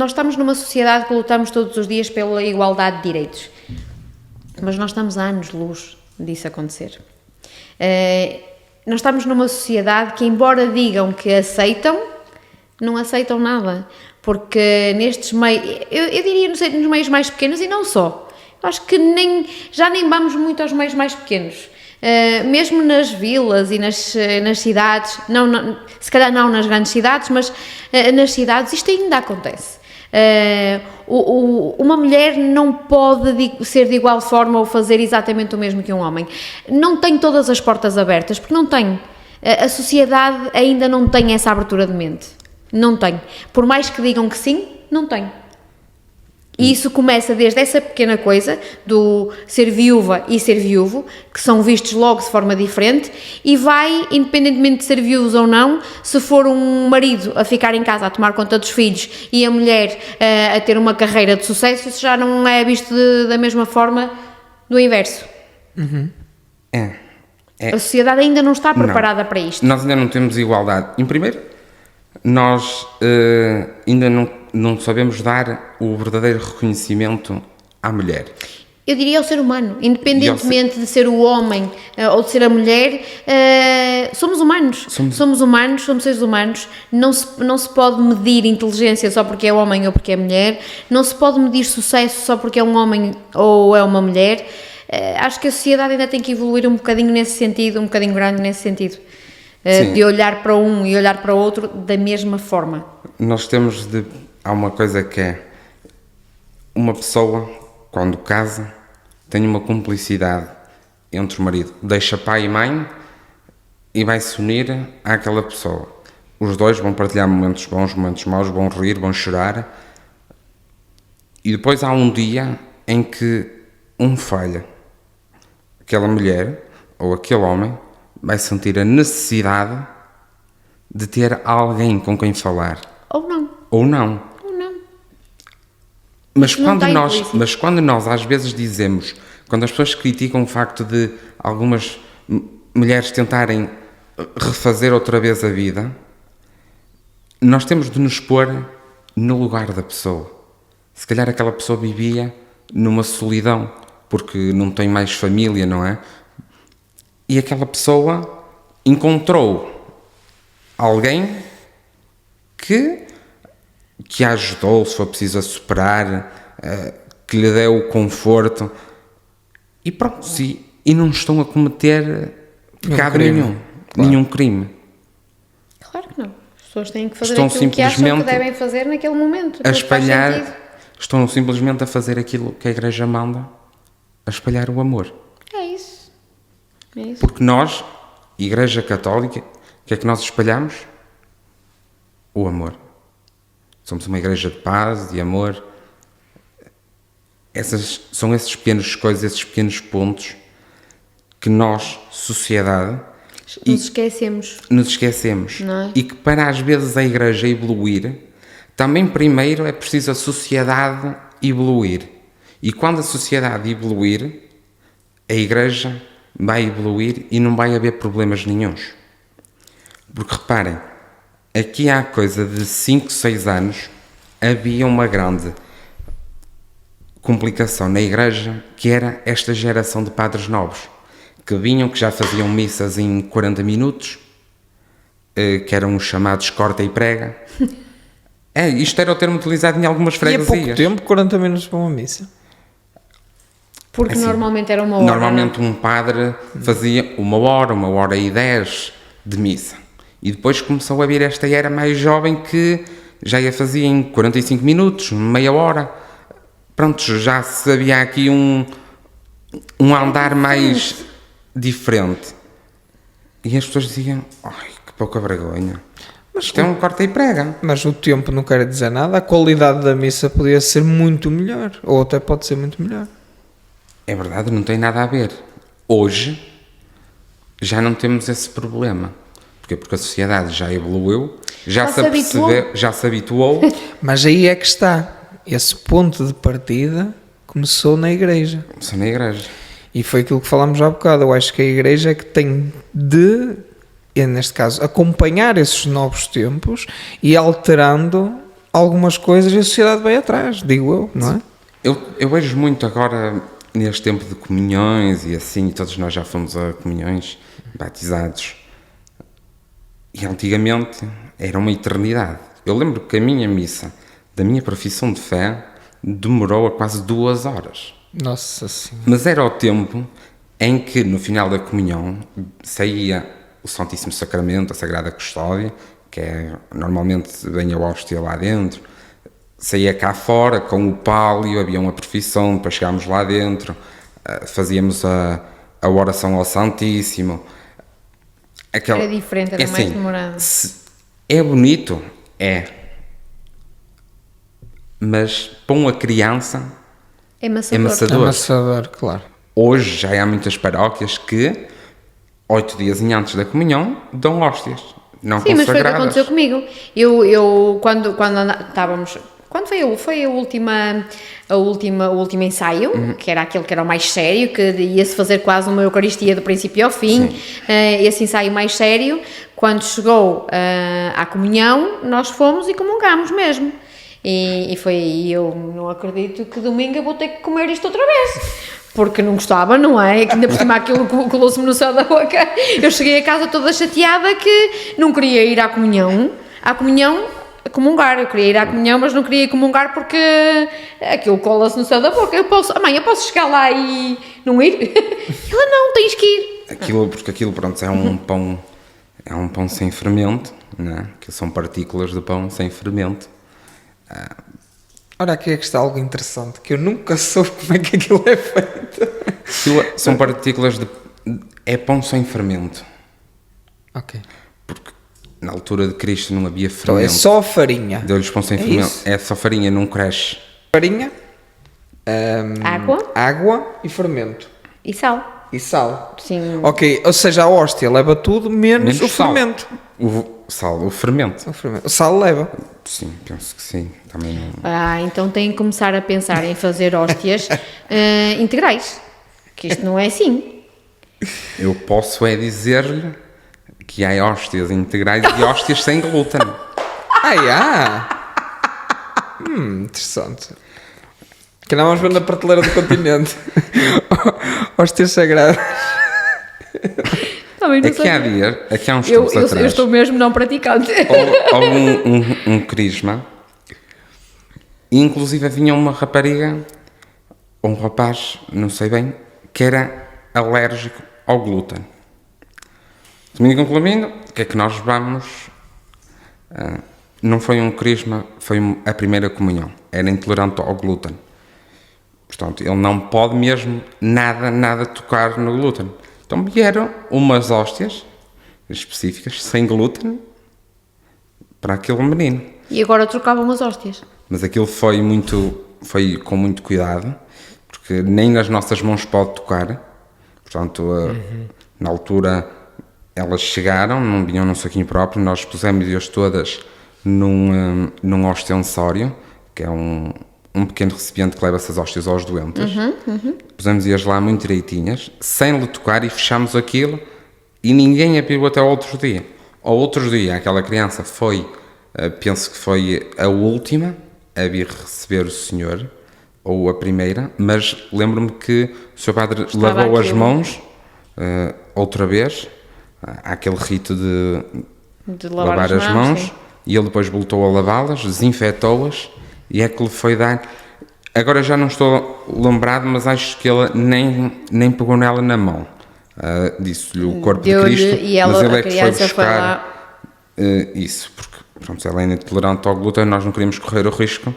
estamos numa sociedade que lutamos todos os dias pela igualdade de direitos, mas nós estamos há anos-luz disso acontecer. Nós estamos numa sociedade que, embora digam que aceitam, não aceitam nada, porque nestes meios, eu diria nos meios mais pequenos e não só, eu acho que já nem vamos muito aos meios mais pequenos, mesmo nas vilas e nas cidades, se calhar não nas grandes cidades, mas nas cidades isto ainda acontece. Uma mulher não pode ser de igual forma ou fazer exatamente o mesmo que um homem. Não tem todas as portas abertas, porque não tem. A sociedade ainda não tem essa abertura de mente. Não tem. Por mais que digam que sim, não tem. E isso começa desde essa pequena coisa, do ser viúva e ser viúvo, que são vistos logo de forma diferente, e vai, independentemente de ser viúvos ou não, se for um marido a ficar em casa a tomar conta dos filhos e a mulher a ter uma carreira de sucesso, isso já não é visto da mesma forma do inverso. Uhum. A sociedade ainda não está preparada para isto. Nós ainda não temos igualdade. Em primeiro, nós ainda não sabemos dar o verdadeiro reconhecimento à mulher. Eu diria ao ser humano, independentemente de ser o homem ou de ser a mulher, somos humanos. Somos humanos, somos seres humanos. Não se pode medir inteligência só porque é homem ou porque é mulher. Não se pode medir sucesso só porque é um homem ou é uma mulher. Acho que a sociedade ainda tem que evoluir um bocadinho nesse sentido, um bocadinho grande nesse sentido. De olhar para um e olhar para o outro da mesma forma. Nós temos há uma coisa que é uma pessoa, quando casa, tem uma cumplicidade entre o marido, deixa pai e mãe e vai se unir àquela pessoa. Os dois vão partilhar momentos bons, momentos maus, vão rir, vão chorar, e depois há um dia em que um falha. Aquela mulher ou aquele homem vai sentir a necessidade de ter alguém com quem falar. Ou não. Mas quando nós às vezes dizemos, quando as pessoas criticam o facto de algumas mulheres tentarem refazer outra vez a vida, nós temos de nos pôr no lugar da pessoa. Se calhar aquela pessoa vivia numa solidão, porque não tem mais família, não é? E aquela pessoa encontrou alguém que a ajudou, se for preciso, a superar, que lhe deu o conforto. E pronto, e não estão a cometer pecado crime, nenhum, claro. nenhum crime. Claro que não. As pessoas têm que fazer Estão aquilo que acham que simplesmente devem fazer naquele momento. A Aquilo que faz espalhar, sentido. estão simplesmente a fazer aquilo que a Igreja manda, a espalhar o amor. É isso. É isso. Porque nós, Igreja Católica, o que é que nós espalhamos? O amor. Somos uma igreja de paz, de amor. São essas pequenas coisas, esses pequenos pontos que nós, sociedade, Nos esquecemos. nos esquecemos. Não é? E que para às vezes a igreja evoluir, também primeiro é preciso a sociedade evoluir. E quando a sociedade evoluir, a igreja vai evoluir e não vai haver problemas nenhuns. Porque reparem, aqui há coisa de 5, 6 anos, havia uma grande complicação na igreja, que era esta geração de padres novos, que vinham, que já faziam missas em 40 minutos, que eram os chamados corta e prega. Isto era o termo utilizado em algumas E há freguesias. pouco tempo, 40 minutos para uma missa. Porque Assim, normalmente era uma hora. Normalmente um padre fazia 1h, 1h10 de missa. E depois começou a vir esta era mais jovem que já a fazia em 45 minutos, meia hora. Pronto, já sabia aqui um andar mais diferente. E as pessoas diziam, ai, que pouca vergonha. Isto é um corta e prega. Mas o tempo não quer dizer nada. A qualidade da missa podia ser muito melhor. Ou até pode ser muito melhor. É verdade, não tem nada a ver. Hoje já não temos esse problema. Porquê? Porque a sociedade já evoluiu, já se apercebeu, já se habituou. Mas aí é que está. Esse ponto de partida começou na igreja. Começou na igreja. E foi aquilo que falámos há bocado. Eu acho que a igreja é que tem de, neste caso, acompanhar esses novos tempos e alterando algumas coisas e a sociedade vai atrás, digo eu, não é? Eu vejo muito agora, neste tempo de comunhões e assim, todos nós já fomos a comunhões, batizados. E antigamente era uma eternidade. Eu lembro que a minha missa, da minha profissão de fé, demorou a quase 2 horas. Nossa Senhora. Mas era o tempo em que, no final da comunhão, saía o Santíssimo Sacramento, a Sagrada Custódia, que é, normalmente vem a hóstia lá dentro, saía cá fora com o pálio, havia uma profissão, depois chegámos lá dentro, fazíamos a oração ao Santíssimo. Era diferente, era mais assim, demorado. É bonito? É. Mas para uma criança É é maçador. maçador. Amassador, claro. Hoje já há muitas paróquias que 8 dias antes da comunhão dão hóstias não Sim, mas foi o que consagradas. aconteceu comigo. Eu quando estávamos... Quando foi o último ensaio, que era aquele que era o mais sério, que ia-se fazer quase uma Eucaristia do princípio ao fim, esse ensaio mais sério, quando chegou à comunhão, nós fomos e comungámos mesmo. E foi aí, eu não acredito que domingo eu vou ter que comer isto outra vez. Porque não gostava, não é? Que ainda por cima aquilo colou-se-me no céu da boca. Eu cheguei a casa toda chateada que não queria ir à comunhão. Comungar, eu queria ir à comunhão, mas não queria ir comungar porque aquilo cola-se no céu da boca. Mãe, eu posso chegar lá e não ir? Ela, não, tens que ir. Porque aquilo, pronto, é um pão sem fermento, não é? Que são partículas de pão sem fermento. Ora, aqui é que está algo interessante, que eu nunca soube como é que aquilo é feito. Aquilo são partículas de... É pão sem fermento. Ok. Porque na altura de Cristo não havia Então fermento. é só farinha. Deu-lhes pão sem fermento. isso? É só farinha, não cresce. Farinha, Água e fermento. e sal. E sal. Sim. Ok, ou seja, a hóstia leva tudo menos o sal. fermento. O fermento. O sal leva. Sim, penso que sim. Também não... Então têm que começar a pensar em fazer hóstias integrais. Que isto não é assim. Eu posso é dizer-lhe que há hóstias integrais e hóstias sem glúten. Interessante. Que não vamos ver na prateleira do continente. Hóstias sagradas. Também não sei. Aqui há uns tempos atrás, eu estou mesmo não praticante. houve um crisma e inclusive vinha uma rapariga ou um rapaz, não sei bem, que era alérgico ao glúten. Domingo concluindo, o que é que nós vamos? Não foi um crisma, foi a primeira comunhão. Era intolerante ao glúten. Portanto, ele não pode mesmo nada tocar no glúten. Então vieram umas hóstias específicas, sem glúten, para aquele menino. E agora trocavam as hóstias. Mas aquilo foi com muito cuidado, porque nem nas nossas mãos pode tocar. Portanto, na altura, elas chegaram, não vinham num saquinho próprio, nós pusemos-as todas num ostensório, que é um pequeno recipiente que leva essas hóstias aos doentes. Pusemos-as lá muito direitinhas, sem lhe tocar, e fechámos aquilo, e ninguém a viu até ao outro dia. Ao outro dia, aquela criança foi, penso que foi a última a vir receber o senhor, ou a primeira, mas lembro-me que o seu padre Estava lavou as aquilo. mãos outra vez, há aquele rito De lavar as mãos, sim. e ele depois voltou a lavá-las, desinfetou-as, e é que lhe foi dar. Agora já não estou lembrado, mas acho que ele nem pegou nela na mão. Disse-lhe o corpo de Deu-lhe Cristo, e ela, mas ele a é que foi criança foi buscar lá. isso, porque pronto, ela é intolerante ao glúten, nós não queríamos correr o risco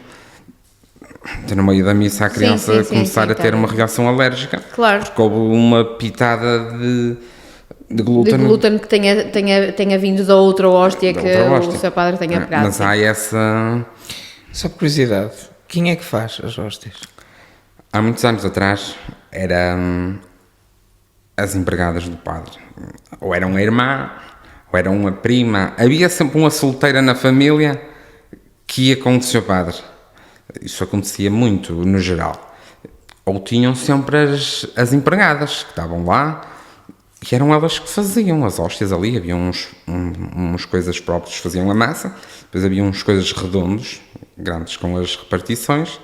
de no meio da missa a criança começar a ter uma reação alérgica, Claro. porque houve uma pitada de glúten. De glúten que tenha vindo da outra hóstia Da que outra o hóstia. seu padre tenha pegado. Mas sim. há essa... Só por curiosidade, quem é que faz as hóstias? Há muitos anos atrás, eram as empregadas do padre. Ou era uma irmã, ou era uma prima. Havia sempre uma solteira na família que ia com o seu padre. Isso acontecia muito, no geral. Ou tinham sempre as empregadas que estavam lá, e eram elas que faziam as hóstias ali. Havia uns coisas próprias que faziam a massa, depois havia uns coisas redondos, grandes, com as repartições.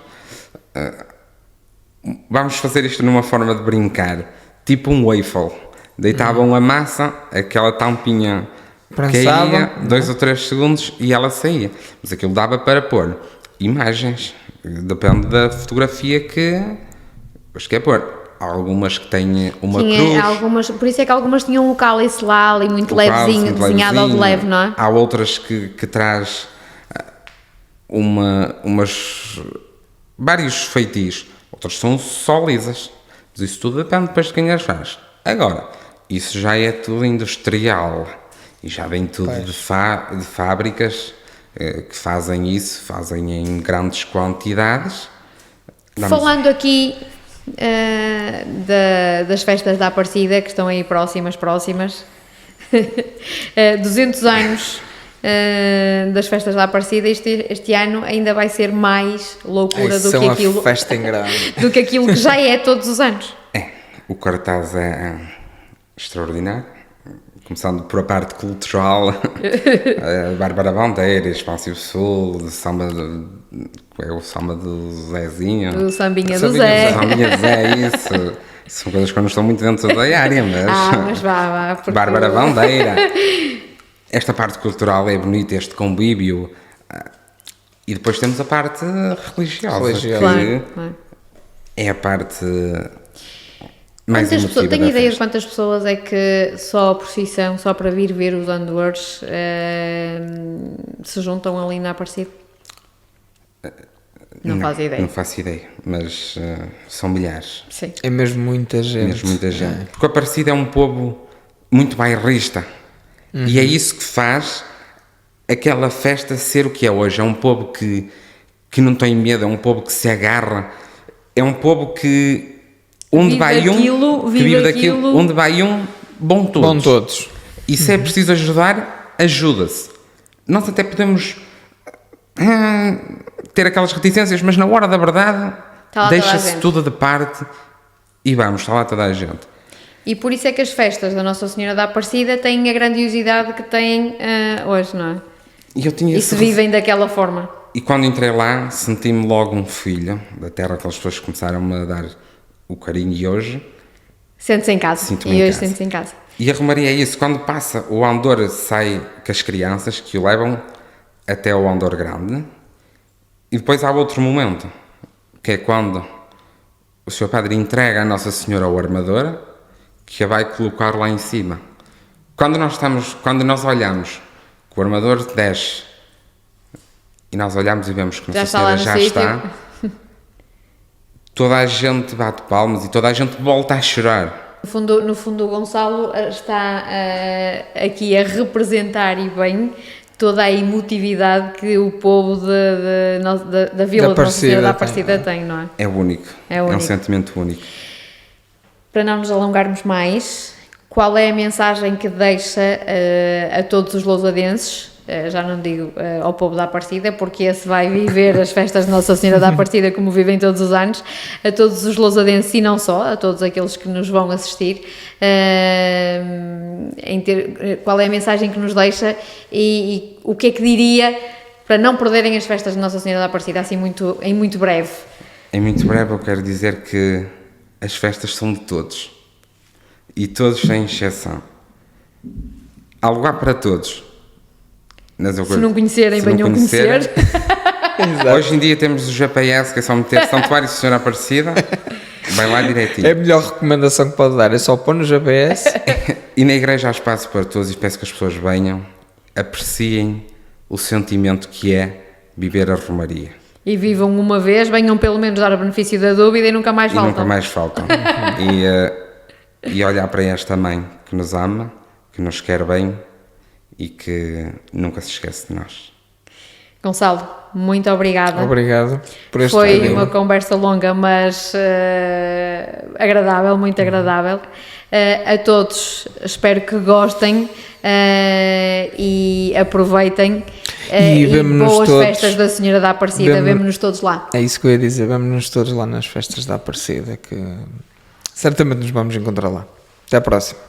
Vamos fazer isto numa forma de brincar, tipo um waffle. Deitavam a massa, aquela tampinha Prensava. caía, 2 ou 3 segundos, e ela saía. Mas aquilo dava para pôr imagens, depende da fotografia que é pôr. Há algumas que têm uma cruz. Algumas, por isso é que algumas tinham o cálice lá ali muito o cálice, levezinho, muito desenhado ao de levezinho. leve, não é? Há outras que traz vários feitios, outras são só lisas. Mas isso tudo depende depois de quem as faz. Agora, isso já é tudo industrial e já vem tudo de fábricas que fazem isso, fazem em grandes quantidades. Falando aqui das festas da Aparecida, que estão aí próximas, 200 anos das festas da Aparecida, este ano ainda vai ser mais loucura do que Uma aquilo festa em grande. do que aquilo que já é todos os anos. O cartaz é extraordinário, começando por a parte cultural. Bárbara Bandeira, Espaço Sul, o samba do Zezinho. Do sambinha do Zé. Sambinha do Zé, isso. São coisas que eu não estou muito dentro da área, Mas vá. Porque Bárbara Bandeira. Esta parte cultural é bonita, este convívio. E depois temos a parte religiosa. Que Claro. é a parte mais Quantas emotiva pessoas, tenho da ideia de festa. quantas pessoas é que só a procissão, só para vir ver os andores se juntam ali na Aparecida? Não faz ideia. Não faço ideia, mas são milhares. Sim. É mesmo muita gente. Mesmo muita gente. Porque o Aparecida é um povo muito bairrista. E é isso que faz aquela festa ser o que é hoje. É um povo que não tem medo, é um povo que se agarra, é um povo que onde vai um, que vive daquilo, onde vai um, bom todos. Bom todos. E se é preciso ajudar, ajuda-se. Nós até podemos ter aquelas reticências, mas na hora da verdade deixa-se tudo de parte e vamos, está lá toda a gente. E por isso é que as festas da Nossa Senhora da Aparecida têm a grandiosidade que têm hoje, não é? E se vivem daquela forma. E quando entrei lá, senti-me logo um filho da terra, aquelas pessoas que começaram a dar o carinho, e hoje Sente-se em casa. Sinto-me E em hoje casa. sente-se em casa. E a romaria é isso, quando passa o andor, sai com as crianças que o levam até o andor grande, e depois há outro momento, que é quando o seu padre entrega a Nossa Senhora ao armador, que a vai colocar lá em cima. Quando nós olhamos que o armador desce e nós olhamos e vemos que Nossa Senhora já está, toda a gente bate palmas e toda a gente volta a chorar. No fundo, o Gonçalo está aqui a representar e bem toda a emotividade que o povo da Vila de Nossa Senhora da Aparecida tem, não é? É único. É um sentimento único. Para não nos alongarmos mais, qual é a mensagem que deixa a todos os lousadenses? Já não digo ao povo da Aparecida, porque esse vai viver as festas de Nossa Senhora da Aparecida como vivem todos os anos, a todos os lousadenses e não só, a todos aqueles que nos vão assistir, qual é a mensagem que nos deixa e o que é que diria para não perderem as festas de Nossa Senhora da Aparecida, assim em muito breve? Em muito breve eu quero dizer que as festas são de todos, e todos sem exceção. Há lugar para todos. Se não conhecerem, venham conhecer. Hoje em dia temos o GPS, que é só meter Santuário Senhora Aparecida, vai lá direitinho. É a melhor recomendação que pode dar, é só pôr no GPS. E na igreja há espaço para todos e peço que as pessoas venham, apreciem o sentimento que é viver a Romaria. E vivam uma vez, venham pelo menos dar o benefício da dúvida e nunca mais faltam. E nunca mais faltam. E olhar para esta mãe que nos ama, que nos quer bem e que nunca se esquece de nós. Gonçalo, muito obrigada. Obrigado por este Foi vídeo. uma conversa longa, mas agradável, muito agradável. A todos, espero que gostem e aproveitem. E boas todos, festas da Senhora da Aparecida, vemo-nos todos lá. É isso que eu ia dizer, vemo-nos todos lá nas festas da Aparecida, que certamente nos vamos encontrar lá. Até à próxima.